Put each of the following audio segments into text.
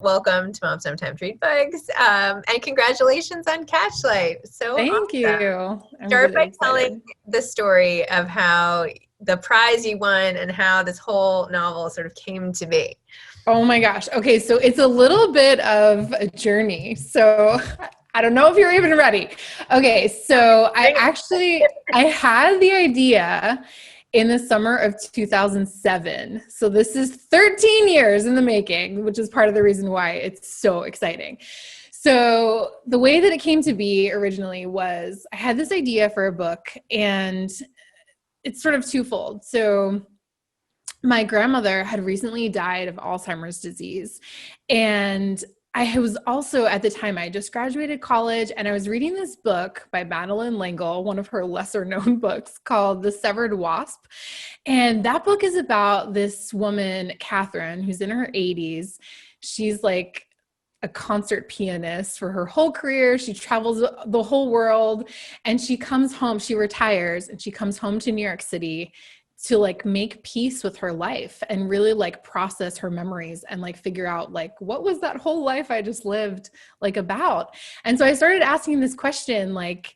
Welcome to Mom Sometimes Read Books, and congratulations on Catchlight. So Thank awesome. you. I'm Start really by telling excited. the story of how the prize you won and how this whole novel sort of came to be. Oh my gosh. Okay, so it's a little bit of a journey. So I don't know if you're even ready. Okay, so I had the idea in the summer of 2007. So this is 13 years in the making, which is part of the reason why it's so exciting. So the way that it came to be originally was I had this idea for a book, and it's sort of twofold. So my grandmother had recently died of Alzheimer's disease. And I was also, at the time, I just graduated college, and I was reading this book by Madeline L'Engle, one of her lesser known books, called The Severed Wasp. And that book is about this woman, Catherine, who's in her 80s. She's like a concert pianist for her whole career. She travels the whole world, and she comes home, she retires, and she comes home to New York City to like make peace with her life and really like process her memories and like figure out like what was that whole life I just lived like about. And so I started asking this question, like,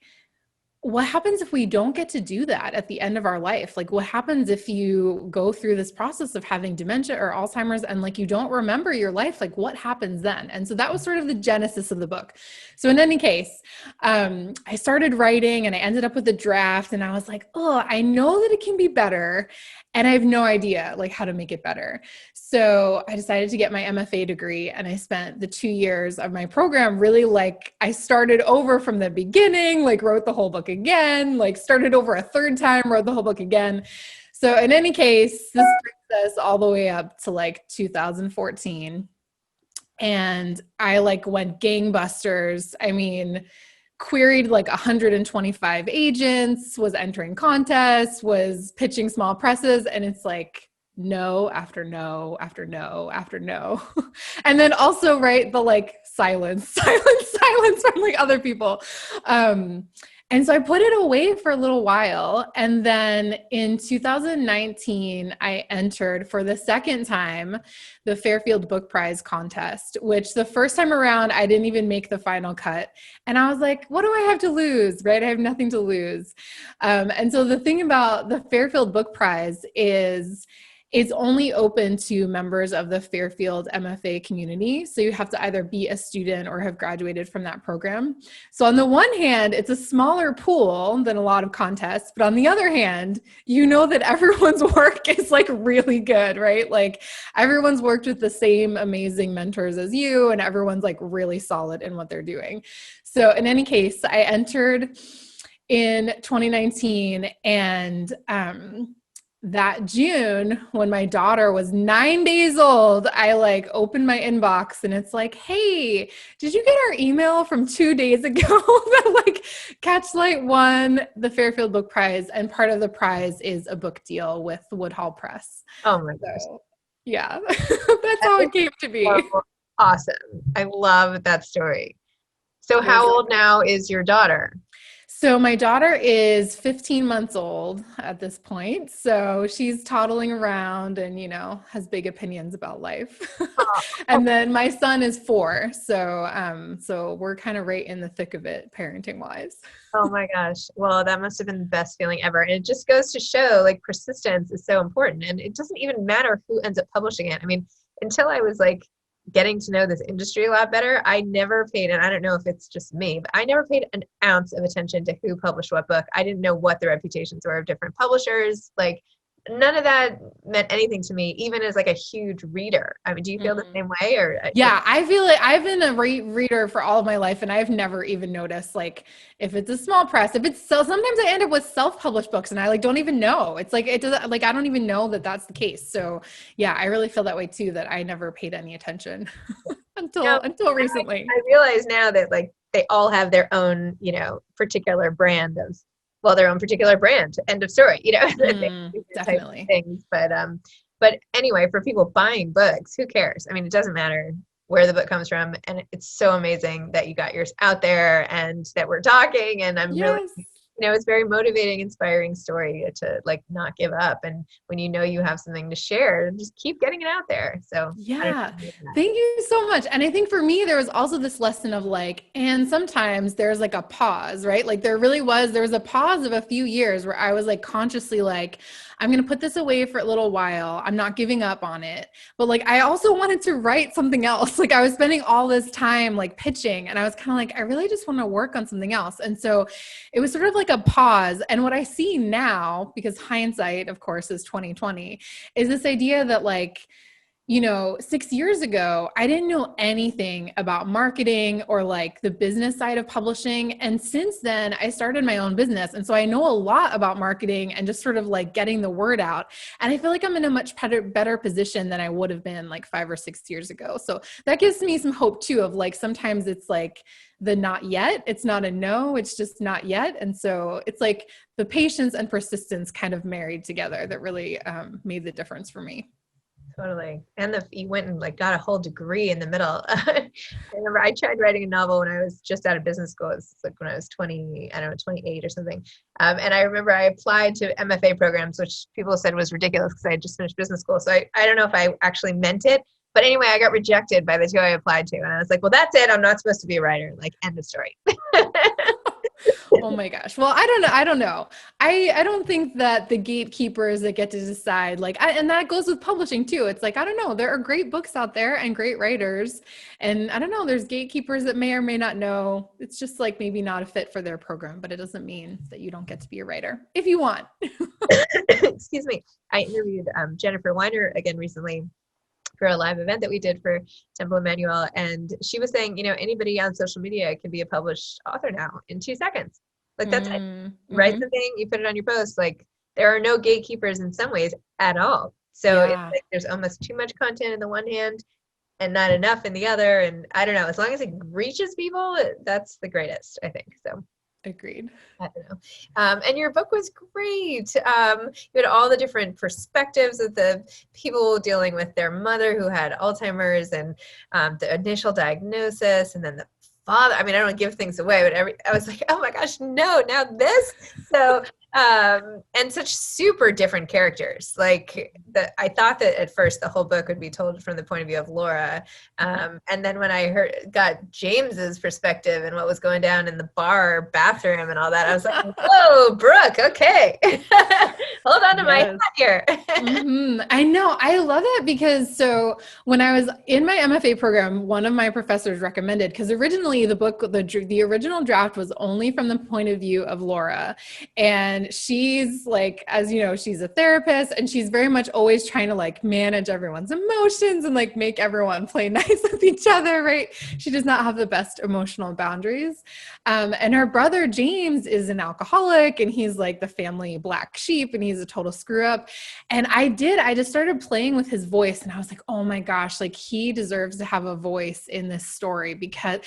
what happens if we don't get to do that at the end of our life? Like, what happens if you go through this process of having dementia or Alzheimer's and like you don't remember your life? Like, what happens then? And so that was sort of the genesis of the book. So in any case, I started writing and I ended up with a draft, and I was like, oh, I know that it can be better, and I have no idea like how to make it better. So I decided to get my MFA degree, and I spent the 2 years of my program really like I started over from the beginning, like wrote the whole book again, like started over a third time, wrote the whole book again. So in any case, this brings us all the way up to like 2014. And I like went gangbusters. I mean, queried like 125 agents, was entering contests, was pitching small presses, and it's like no after no after no after no. And then also, right, the like silence from like other people. And so I put it away for a little while. And then in 2019, I entered for the second time the Fairfield Book Prize contest, which the first time around, I didn't even make the final cut. And I was like, what do I have to lose, right? I have nothing to lose. And so the thing about the Fairfield Book Prize is it's only open to members of the Fairfield MFA community. So you have to either be a student or have graduated from that program. So on the one hand, it's a smaller pool than a lot of contests, but on the other hand, you know that everyone's work is like really good, right? Like everyone's worked with the same amazing mentors as you, and everyone's like really solid in what they're doing. So in any case, I entered in 2019, and that June, when my daughter was 9 days old, I like opened my inbox and it's like, hey, did you get our email from 2 days ago that like Catchlight won the Fairfield Book Prize, and part of the prize is a book deal with Woodhall Press. Oh my gosh. So, yeah, that's how it came to be. So awesome. I love that story. So It was how old now is your daughter? So my daughter is 15 months old at this point. So she's toddling around and, you know, has big opinions about life. Oh, And then my son is 4. So we're kind of right in the thick of it parenting wise. oh my gosh. Well, that must have been the best feeling ever. And it just goes to show like persistence is so important. And it doesn't even matter who ends up publishing it. I mean, until I was like getting to know this industry a lot better, I never paid, and I don't know if it's just me, but I never paid an ounce of attention to who published what book. I didn't know what the reputations were of different publishers. Like none of that meant anything to me, even as like a huge reader. I mean, do you feel the same way or Yeah, I feel like I've been a reader for all of my life, and I've never even noticed like if it's a small press, if it's so. Sometimes I end up with self-published books, and I like don't even know. It's like it doesn't like I don't even know that that's the case. So yeah, I really feel that way too. That I never paid any attention until recently. I realize now that like they all have their own, particular brand of, well, their own particular brand. End of story. They do these types of Definitely. things. But anyway, for people buying books, who cares? I mean, it doesn't matter where the book comes from, and it's so amazing that you got yours out there and that we're talking. And I'm really Yes. it's very motivating, inspiring story to like not give up. And when you have something to share, just keep getting it out there. So Yeah. Thank you so much. And I think for me, there was also this lesson of like, and sometimes there's like a pause, right? Like there was a pause of a few years where I was like consciously like, I'm going to put this away for a little while. I'm not giving up on it. But like, I also wanted to write something else. Like I was spending all this time like pitching, and I was kind of like, I really just want to work on something else. And so it was sort of like a pause. And what I see now, because hindsight, of course, is 2020, is this idea that like, 6 years ago, I didn't know anything about marketing or like the business side of publishing. And since then, I started my own business. And so I know a lot about marketing and just sort of like getting the word out. And I feel like I'm in a much better position than I would have been like 5 or 6 years ago. So that gives me some hope too, of like, sometimes it's like the not yet. It's not a no, it's just not yet. And so it's like the patience and persistence kind of married together that really made the difference for me. Totally. And you went and like got a whole degree in the middle. I remember I tried writing a novel when I was just out of business school. It was like when I was 20, I don't know, 28 or something. And I remember I applied to MFA programs, which people said was ridiculous because I had just finished business school. So I don't know if I actually meant it. But anyway, I got rejected by the two I applied to. And I was like, well, that's it. I'm not supposed to be a writer. Like, end of story. Oh my gosh. Well, I don't know. I don't think that the gatekeepers that get to decide, like, and that goes with publishing too. It's like, I don't know. There are great books out there and great writers. And I don't know, there's gatekeepers that may or may not know. It's just like maybe not a fit for their program, but it doesn't mean that you don't get to be a writer if you want. Excuse me. I interviewed Jennifer Weiner again recently for a live event that we did for Temple Emmanuel. And she was saying, anybody on social media can be a published author now in 2 seconds. Like that's it. Write something, you put it on your post. Like there are no gatekeepers in some ways at all. So it's like there's almost too much content in the one hand and not enough in the other. And I don't know, as long as it reaches people, that's the greatest, I think. So agreed. I don't know. And your book was great. You had all the different perspectives of the people dealing with their mother who had Alzheimer's, and the initial diagnosis, and then the father. I mean, I don't give things away, but I was like, oh my gosh, no, now this. So, and such super different characters. Like I thought that at first the whole book would be told from the point of view of Laura. And then when I got James's perspective and what was going down in the bathroom and all that, I was like, whoa, Brooke, okay. Hold on to my hat here. I know. I love it because so when I was in my MFA program, one of my professors recommended, because originally the book, the original draft was only from the point of view of Laura. And she's like, as you know, she's a therapist, and she's very much always trying to like manage everyone's emotions and like make everyone play nice with each other, right? She does not have the best emotional boundaries. And her brother James is an alcoholic, and he's like the family black sheep, and he's a total screw up. And I just started playing with his voice, and I was like, oh my gosh, like he deserves to have a voice in this story because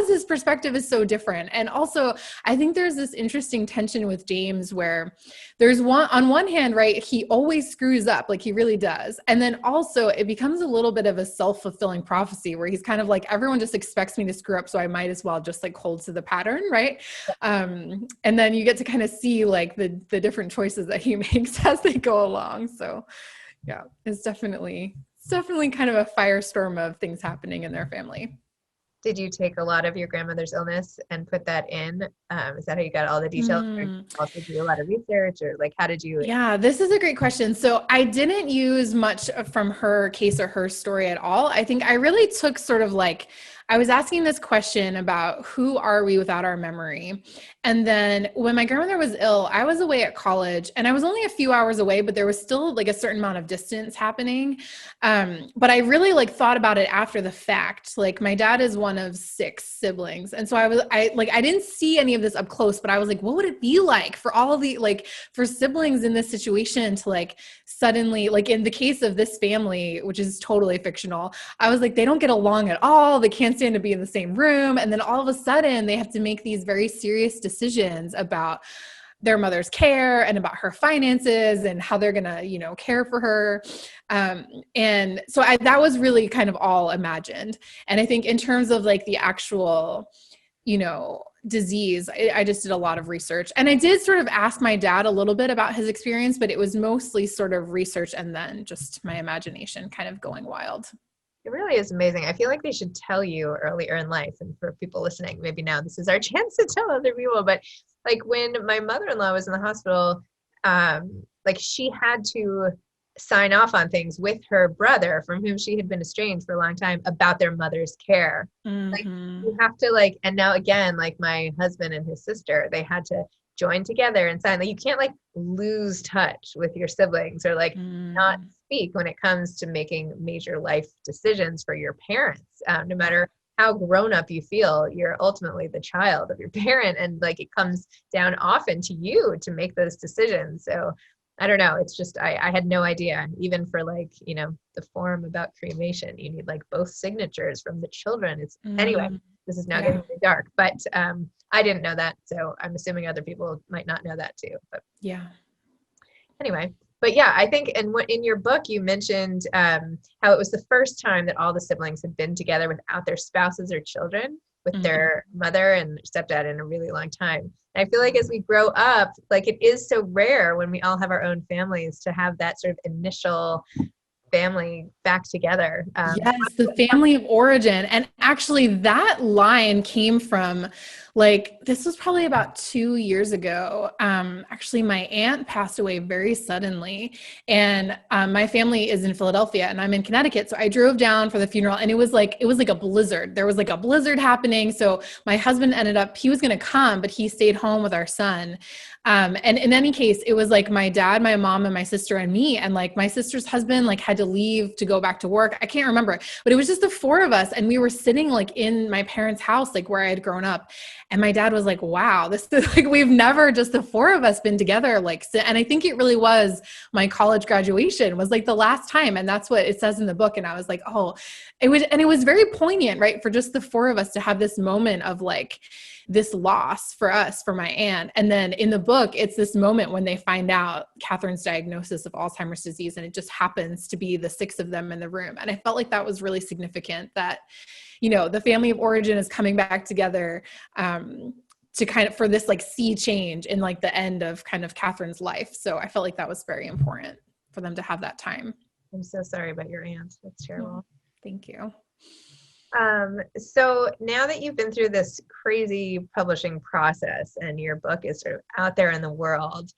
his perspective is so different. And also I think there's this interesting tension with James where there's on one hand, right, he always screws up, like he really does. And then also it becomes a little bit of a self-fulfilling prophecy where he's kind of like, everyone just expects me to screw up, so I might as well just like hold to the pattern, right? And then you get to kind of see like the different choices that he makes as they go along. So yeah, it's definitely kind of a firestorm of things happening in their family. Did you take a lot of your grandmother's illness and put that in? Is that how you got all the details? Or did you also do a lot of research, or like, how did you? Yeah, this is a great question. So I didn't use much from her case or her story at all. I think I really took sort of like, I was asking this question about who are we without our memory? And then when my grandmother was ill, I was away at college, and I was only a few hours away, but there was still like a certain amount of distance happening. But I really like thought about it after the fact. Like my dad is one of 6 siblings. And so I didn't see any of this up close, but I was like, what would it be like for all of the, like for siblings in this situation to like suddenly, like in the case of this family, which is totally fictional, I was like, they don't get along at all. They can't stand to be in the same room. And then all of a sudden they have to make these very serious decisions about their mother's care and about her finances and how they're going to, care for her. And so that was really kind of all imagined. And I think in terms of like the actual, disease, I just did a lot of research, and I did sort of ask my dad a little bit about his experience, but it was mostly sort of research and then just my imagination kind of going wild. It really is amazing. I feel like they should tell you earlier in life. And for people listening, maybe now this is our chance to tell other people. But like when my mother-in-law was in the hospital, like she had to sign off on things with her brother from whom she had been estranged for a long time about their mother's care. Like you have to like, and now again, like my husband and his sister, they had to join together and sign. Like you can't like lose touch with your siblings or like not speak when it comes to making major life decisions for your parents. No matter how grown up you feel, you're ultimately the child of your parent, and like it comes down often to you to make those decisions. So I don't know. It's just, I had no idea, even for like, you know, the form about cremation, you need like both signatures from the children. It's anyway, this is now getting really dark, but I didn't know that. So I'm assuming other people might not know that too, but yeah. Anyway, but yeah, I think in your book, you mentioned how it was the first time that all the siblings had been together without their spouses or children, with their mother and stepdad in a really long time. And I feel like as we grow up, like it is so rare when we all have our own families to have that sort of initial family back together. Yes, the family of origin. And actually that line came from like, this was probably about 2 years ago. Actually my aunt passed away very suddenly, and my family is in Philadelphia and I'm in Connecticut. So I drove down for the funeral, and it was like a blizzard. There was like a blizzard happening. So my husband he was going to come, but he stayed home with our son. And in any case, it was like my dad, my mom, and my sister and me, and like my sister's husband like had to leave to go back to work. I can't remember, but it was just the four of us. And we were sitting like in my parents' house, like where I had grown up. And my dad was like, wow, this is like, we've never, just the four of us, been together. Like, and I think it really was my college graduation was like the last time. And that's what it says in the book. And I was like, oh, it was very poignant, right? For just the four of us to have this moment of like this loss for us, for my aunt. And then in the book, it's this moment when they find out Catherine's diagnosis of Alzheimer's disease. And it just happens to be the six of them in the room. And I felt like that was really significant, that, you know, the family of origin is coming back together to kind of, for this like sea change in like the end of kind of Catherine's life. So I felt like that was very important for them to have that time. I'm so sorry about your aunt. That's terrible. Thank you. So now that you've been through this crazy publishing process and your book is sort of out there in the world,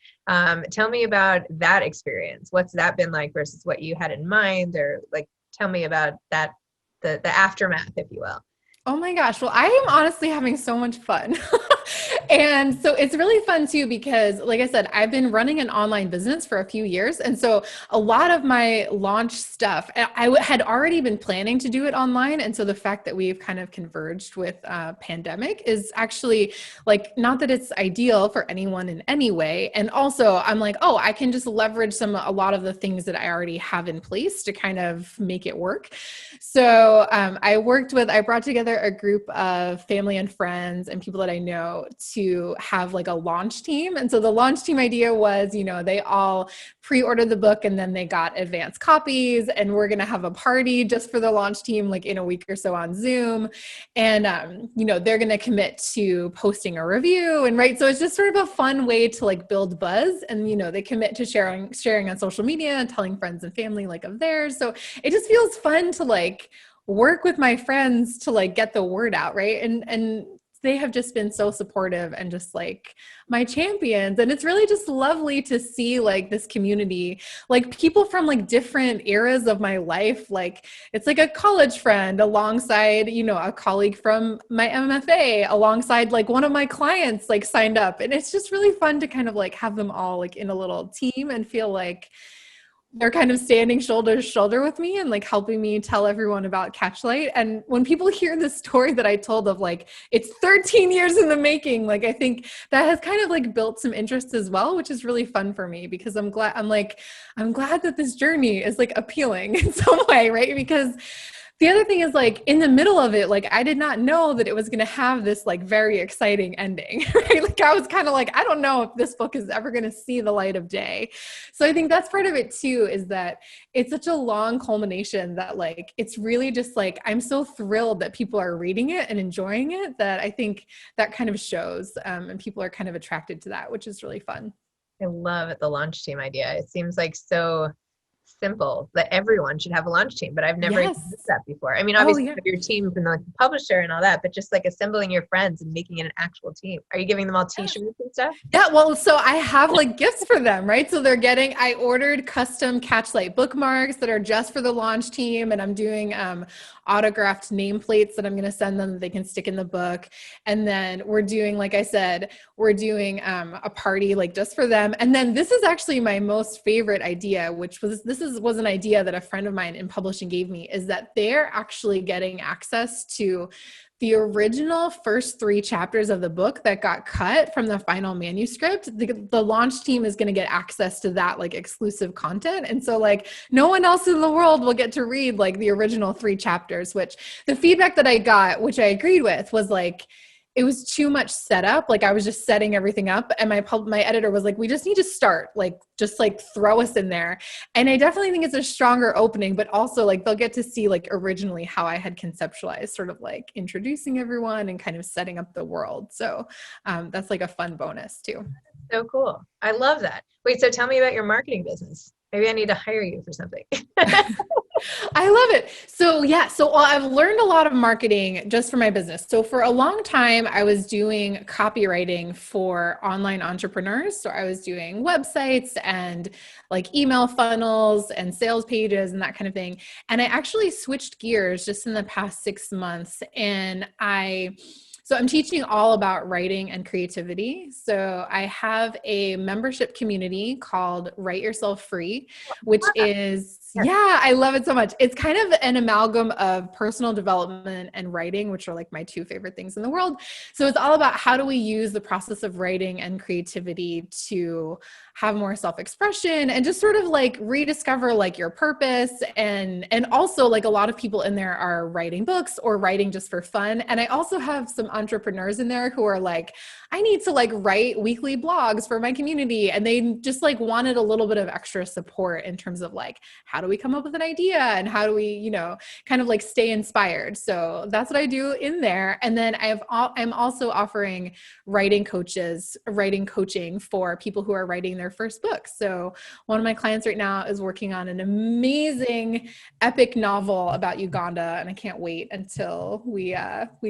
tell me about that experience. What's that been like versus what you had in mind? Or like, tell me about that, the aftermath, if you will. Oh my gosh. Well, I am honestly having so much fun. And so it's really fun too, because like I said, I've been running an online business for a few years. And so a lot of my launch stuff, I had already been planning to do it online. And so the fact that we've kind of converged with pandemic is actually like, not that it's ideal for anyone in any way. And also I'm like, oh, I can just leverage a lot of the things that I already have in place to kind of make it work. So I brought together a group of family and friends and people that I know to have like a launch team. And so the launch team idea was, you know, they all pre-ordered the book and then they got advanced copies, and we're going to have a party just for the launch team, like in a week or so on Zoom. And, you know, they're going to commit to posting a review, and right. So it's just sort of a fun way to like build buzz, and, you know, they commit to sharing on social media and telling friends and family like of theirs. So it just feels fun to like work with my friends to like get the word out. Right. And they have just been so supportive and just like my champions. And it's really just lovely to see like this community, like people from like different eras of my life. Like it's like a college friend alongside, you know, a colleague from my MFA alongside like one of my clients like signed up. And it's just really fun to kind of like have them all like in a little team and feel like they're kind of standing shoulder to shoulder with me and like helping me tell everyone about Catchlight. And when people hear the story that I told of like, it's 13 years in the making, like, I think that has kind of like built some interest as well, which is really fun for me, because I'm glad that this journey is like appealing in some way, right? Because The other thing is like in the middle of it, like I did not know that it was going to have this like very exciting ending, right? Like I was kind of like, I don't know if this book is ever going to see the light of day. So I think that's part of it too, is that it's such a long culmination that like, it's really just like, I'm so thrilled that people are reading it and enjoying it that I think that kind of shows, and people are kind of attracted to that, which is really fun. I love the launch team idea. It seems like so simple that everyone should have a launch team, but I've never even Yes. heard that before. I mean, Oh obviously yeah. your team from the publisher and all that, but just like assembling your friends and making it an actual team. Are you giving them all t-shirts and stuff? Yeah, well, so I have like gifts for them, right? So I ordered custom Catchlight bookmarks that are just for the launch team, and I'm doing autographed nameplates that I'm going to send them that they can stick in the book. And then we're doing, like I said, we're doing a party like just for them. And then this is actually my most favorite idea, which was an idea that a friend of mine in publishing gave me, is that they're actually getting access to the original first 3 chapters of the book that got cut from the final manuscript. The launch team is going to get access to that like exclusive content. And so like no one else in the world will get to read like the original 3 chapters, which the feedback that I got, which I agreed with, was like, it was too much setup. Like I was just setting everything up, and my editor was like, we just need to start, like, just like throw us in there. And I definitely think it's a stronger opening, but also like they'll get to see like originally how I had conceptualized sort of like introducing everyone and kind of setting up the world. So that's like a fun bonus too. So cool. I love that. Wait, so tell me about your marketing business. Maybe I need to hire you for something. I love it. So yeah, well, I've learned a lot of marketing just for my business. So for a long time, I was doing copywriting for online entrepreneurs. So I was doing websites and like email funnels and sales pages and that kind of thing. And I actually switched gears just in the past 6 months, and so I'm teaching all about writing and creativity. So I have a membership community called Write Yourself Free, which is, yeah, I love it so much. It's kind of an amalgam of personal development and writing, which are like my 2 favorite things in the world. So it's all about how do we use the process of writing and creativity to have more self-expression and just sort of like rediscover like your purpose. And also like a lot of people in there are writing books or writing just for fun. And I also have some entrepreneurs in there who are like, I need to like write weekly blogs for my community. And they just like wanted a little bit of extra support in terms of like, how do we come up with an idea and how do we, kind of like stay inspired. So that's what I do in there. And then I'm also offering writing coaching for people who are writing their first book. So one of my clients right now is working on an amazing epic novel about Uganda, and I can't wait until we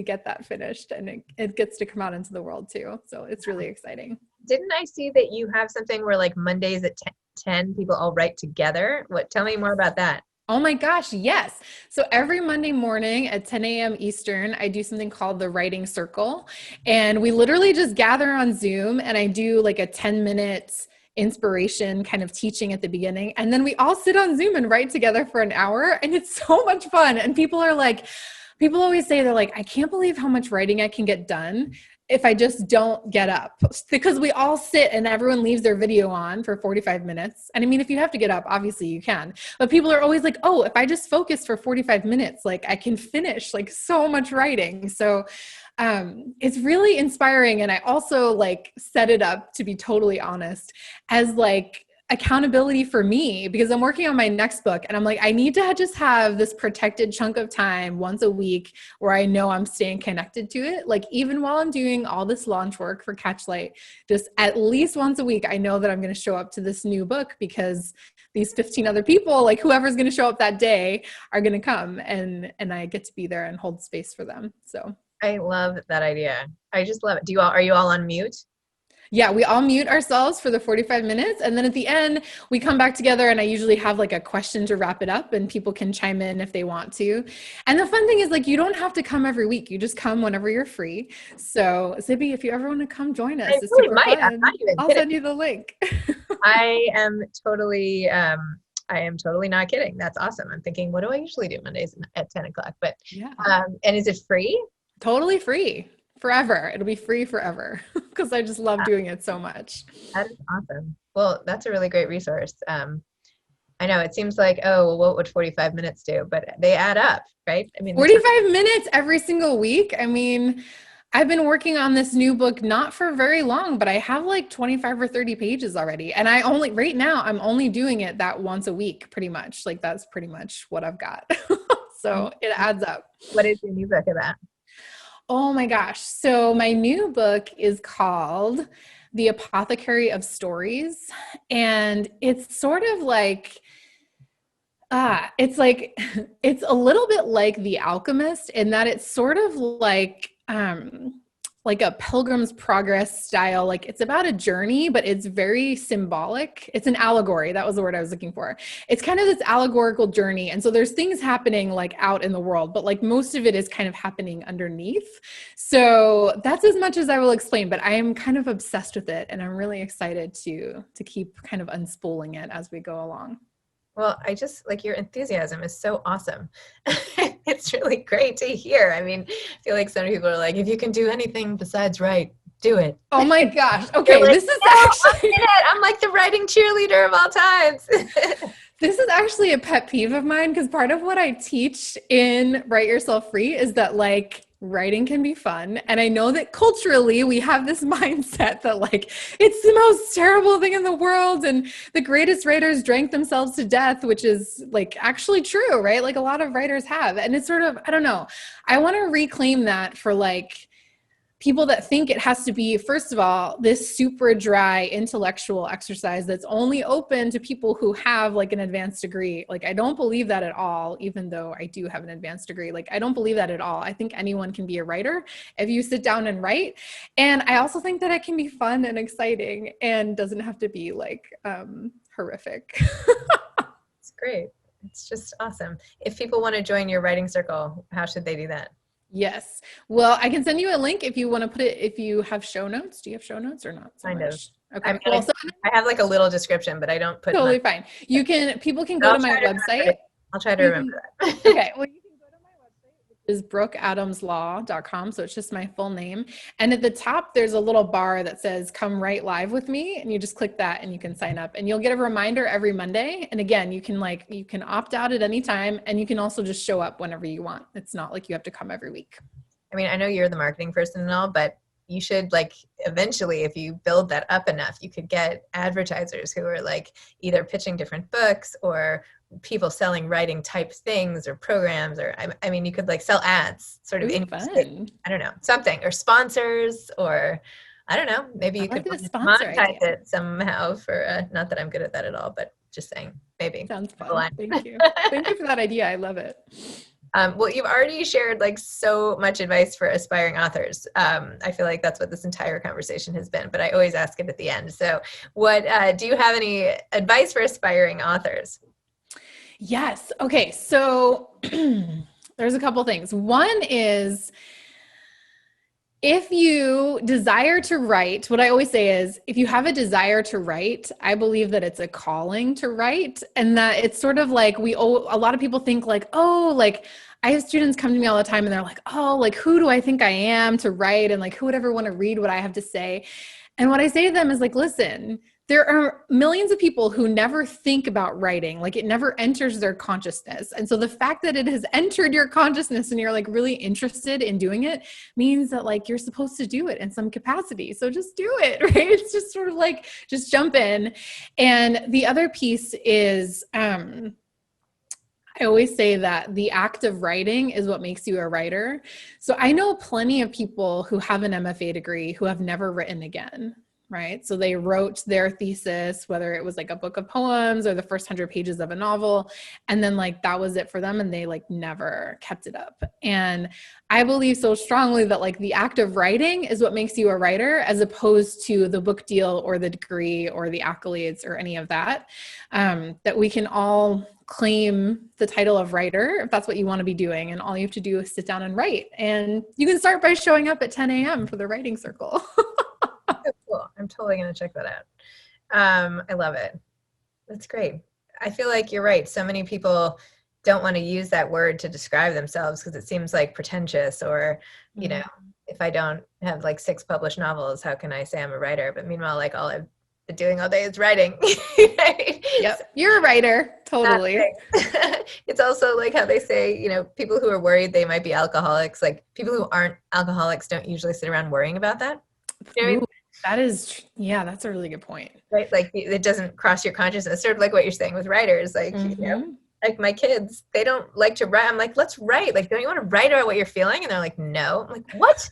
get that finished and it gets to come out into the world too. So it's really exciting. Didn't I see that you have something where like Mondays at 10 people all write together? Tell me more about that. Oh my gosh, yes. So every Monday morning at 10 a.m. Eastern, I do something called the Writing Circle. And we literally just gather on Zoom, and I do like a 10-minute inspiration kind of teaching at the beginning. And then we all sit on Zoom and write together for an hour. And it's so much fun. And people always say, they're like, I can't believe how much writing I can get done if I just don't get up, because we all sit and everyone leaves their video on for 45 minutes. And I mean, if you have to get up, obviously you can, but people are always like, oh, if I just focus for 45 minutes, like I can finish like so much writing. So it's really inspiring. And I also like set it up, to be totally honest, as like accountability for me, because I'm working on my next book and I'm like, I need to just have this protected chunk of time once a week where I know I'm staying connected to it. Like even while I'm doing all this launch work for Catchlight, just at least once a week, I know that I'm going to show up to this new book because these 15 other people, like whoever's going to show up that day, are going to come, and I get to be there and hold space for them. So I love that idea. I just love it. Are you all on mute? Yeah, we all mute ourselves for the 45 minutes. And then at the end, we come back together, and I usually have like a question to wrap it up, and people can chime in if they want to. And the fun thing is like, you don't have to come every week. You just come whenever you're free. So Zibby, if you ever want to come join us, it's super fun. I'm not even I'll send you the link. I am totally not kidding. That's awesome. I'm thinking, what do I usually do Mondays at 10 o'clock? But yeah. And is it free? Totally free. Forever. It'll be free forever because I just love doing it so much. That is awesome. Well, that's a really great resource. I know it seems like, oh, well, what would 45 minutes do? But they add up, right? I mean, 45 minutes every single week. I mean, I've been working on this new book not for very long, but I have like 25 or 30 pages already. And right now, I'm only doing it that once a week, pretty much. Like that's pretty much what I've got. So it adds up. What is your new book about? Oh my gosh. So my new book is called The Apothecary of Stories. And it's sort of like, it's a little bit like The Alchemist in that it's sort of like a Pilgrim's Progress style. Like it's about a journey, but it's very symbolic. It's an allegory. That was the word I was looking for. It's kind of this allegorical journey. And so there's things happening like out in the world, but like most of it is kind of happening underneath. So that's as much as I will explain, but I am kind of obsessed with it. And I'm really excited to keep kind of unspooling it as we go along. Well, I just like your enthusiasm is so awesome. It's really great to hear. I mean, I feel like some people are like, if you can do anything besides write, do it. Oh my gosh. Okay. Like, this is actually, I'm like the writing cheerleader of all times. This is actually a pet peeve of mine because part of what I teach in Write Yourself Free is that like writing can be fun. And I know that culturally we have this mindset that like it's the most terrible thing in the world and the greatest writers drank themselves to death, which is like actually true, right? Like a lot of writers have. And it's sort of, I don't know. I want to reclaim that for like people that think it has to be, first of all, this super dry intellectual exercise that's only open to people who have like an advanced degree. Like, I don't believe that at all, even though I do have an advanced degree. Like, I don't believe that at all. I think anyone can be a writer if you sit down and write. And I also think that it can be fun and exciting and doesn't have to be like horrific. It's great. It's just awesome. If people want to join your writing circle, how should they do that? Yes. Well, I can send you a link if you want to put it, if you have show notes. Do you have show notes or not? Kind of. Okay. I have like a little description, but I don't put totally fine. People can go to my website. I'll try to remember that. Okay. Well, you can go to my website, which is brookeadamslaw.com. So it's just my full name. And at the top, there's a little bar that says, come write live with me. And you just click that and you can sign up and you'll get a reminder every Monday. And again, you can opt out at any time and you can also just show up whenever you want. It's not like you have to come every week. I mean, I know you're the marketing person and all, but you should like eventually, if you build that up enough, you could get advertisers who are like either pitching different books or people selling writing type things or programs, or I mean, you could like sell ads sort of fun. I don't know, something, or sponsors, or I don't know, maybe you could monetize it somehow for, not that I'm good at that at all, but just saying, maybe. Sounds fun. Thank you. Thank you for that idea. I love it. Well, you've already shared like so much advice for aspiring authors. I feel like that's what this entire conversation has been, but I always ask it at the end. So what, do you have any advice for aspiring authors? Yes. Okay. So there's a couple things. One is, if you desire to write, what I always say is, if you have a desire to write, I believe that it's a calling to write, and that it's sort of like a lot of people think like, oh, like I have students come to me all the time and they're like, oh, like who do I think I am to write? And like, who would ever want to read what I have to say? And what I say to them is like, listen, there are millions of people who never think about writing. Like it never enters their consciousness. And so the fact that it has entered your consciousness and you're like really interested in doing it means that like you're supposed to do it in some capacity. So just do it, right? It's just sort of like, just jump in. And the other piece is, I always say that the act of writing is what makes you a writer. So I know plenty of people who have an MFA degree who have never written again. Right? So they wrote their thesis, whether it was like a book of poems or the first 100 pages of a novel. And then like, that was it for them. And they like never kept it up. And I believe so strongly that like the act of writing is what makes you a writer, as opposed to the book deal or the degree or the accolades or any of that, that we can all claim the title of writer if that's what you want to be doing. And all you have to do is sit down and write. And you can start by showing up at 10 a.m. for the writing circle. Oh, cool. I'm totally going to check that out. I love it. That's great. I feel like you're right. So many people don't want to use that word to describe themselves because it seems like pretentious, or, you know, if I don't have like 6 published novels, how can I say I'm a writer? But meanwhile, like all I've doing all day is writing. Right? Yep. You're a writer. Totally. It's also like how they say, people who are worried they might be alcoholics, like people who aren't alcoholics don't usually sit around worrying about that. You know what I mean? That's a really good point. Right? Like it doesn't cross your consciousness, sort of like what you're saying with writers. Like, like my kids, they don't like to write. I'm like, let's write. Like, don't you want to write about what you're feeling? And they're like, no. I'm like, what?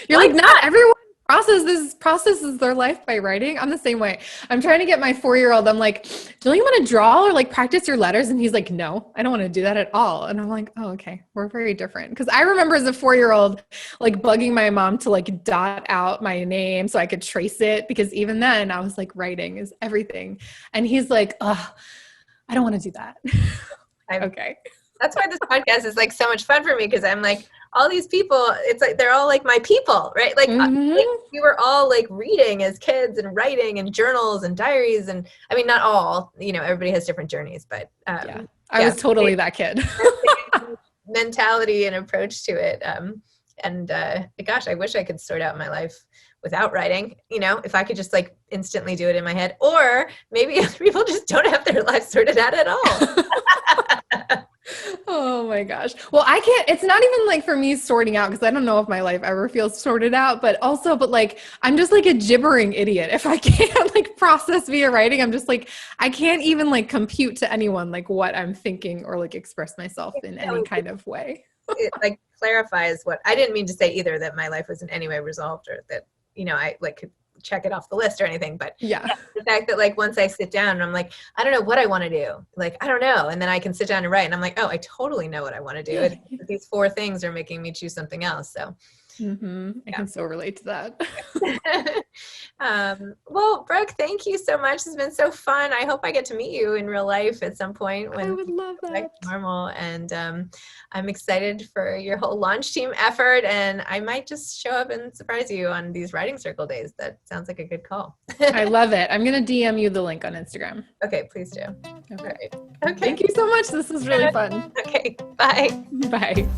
You're like, not everyone processes their life by writing. I'm the same way. I'm trying to get my 4-year-old. I'm like, don't you want to draw or like practice your letters? And he's like, no, I don't want to do that at all. And I'm like, oh, okay. We're very different. Cause I remember as a 4-year-old, like bugging my mom to like dot out my name so I could trace it. Because even then I was like, writing is everything. And he's like, oh, I don't want to do that. Okay. That's why this podcast is like so much fun for me. Cause I'm like, all these people, it's like, they're all like my people, right? Like, like we were all like reading as kids and writing and journals and diaries. And I mean, not all, everybody has different journeys, but I was totally that kid. Mentality and approach to it. Gosh, I wish I could sort out my life without writing, if I could just like instantly do it in my head, or maybe other people just don't have their lives sorted out at all. Oh my gosh. Well, it's not even like for me sorting out, because I don't know if my life ever feels sorted out, but like, I'm just like a gibbering idiot. If I can't like process via writing, I'm just like, I can't even like compute to anyone like what I'm thinking or like express myself in any kind of way. It like clarifies what I didn't mean to say either, that my life was in any way resolved, or that, I like could check it off the list or anything, but the fact that like once I sit down and I'm like, I don't know what I want to do, like I don't know, and then I can sit down and write and I'm like, oh, I totally know what I want to do. These 4 things are making me choose something else. So I can so relate to that. Well, Brooke, thank you so much. It's been so fun. I hope I get to meet you in real life at some point when I would love that. Normal. And I'm excited for your whole launch team effort. And I might just show up and surprise you on these writing circle days. That sounds like a good call. I love it. I'm going to DM you the link on Instagram. Okay, please do. Okay. Okay. Thank you so much. This was really fun. Okay, bye. Bye.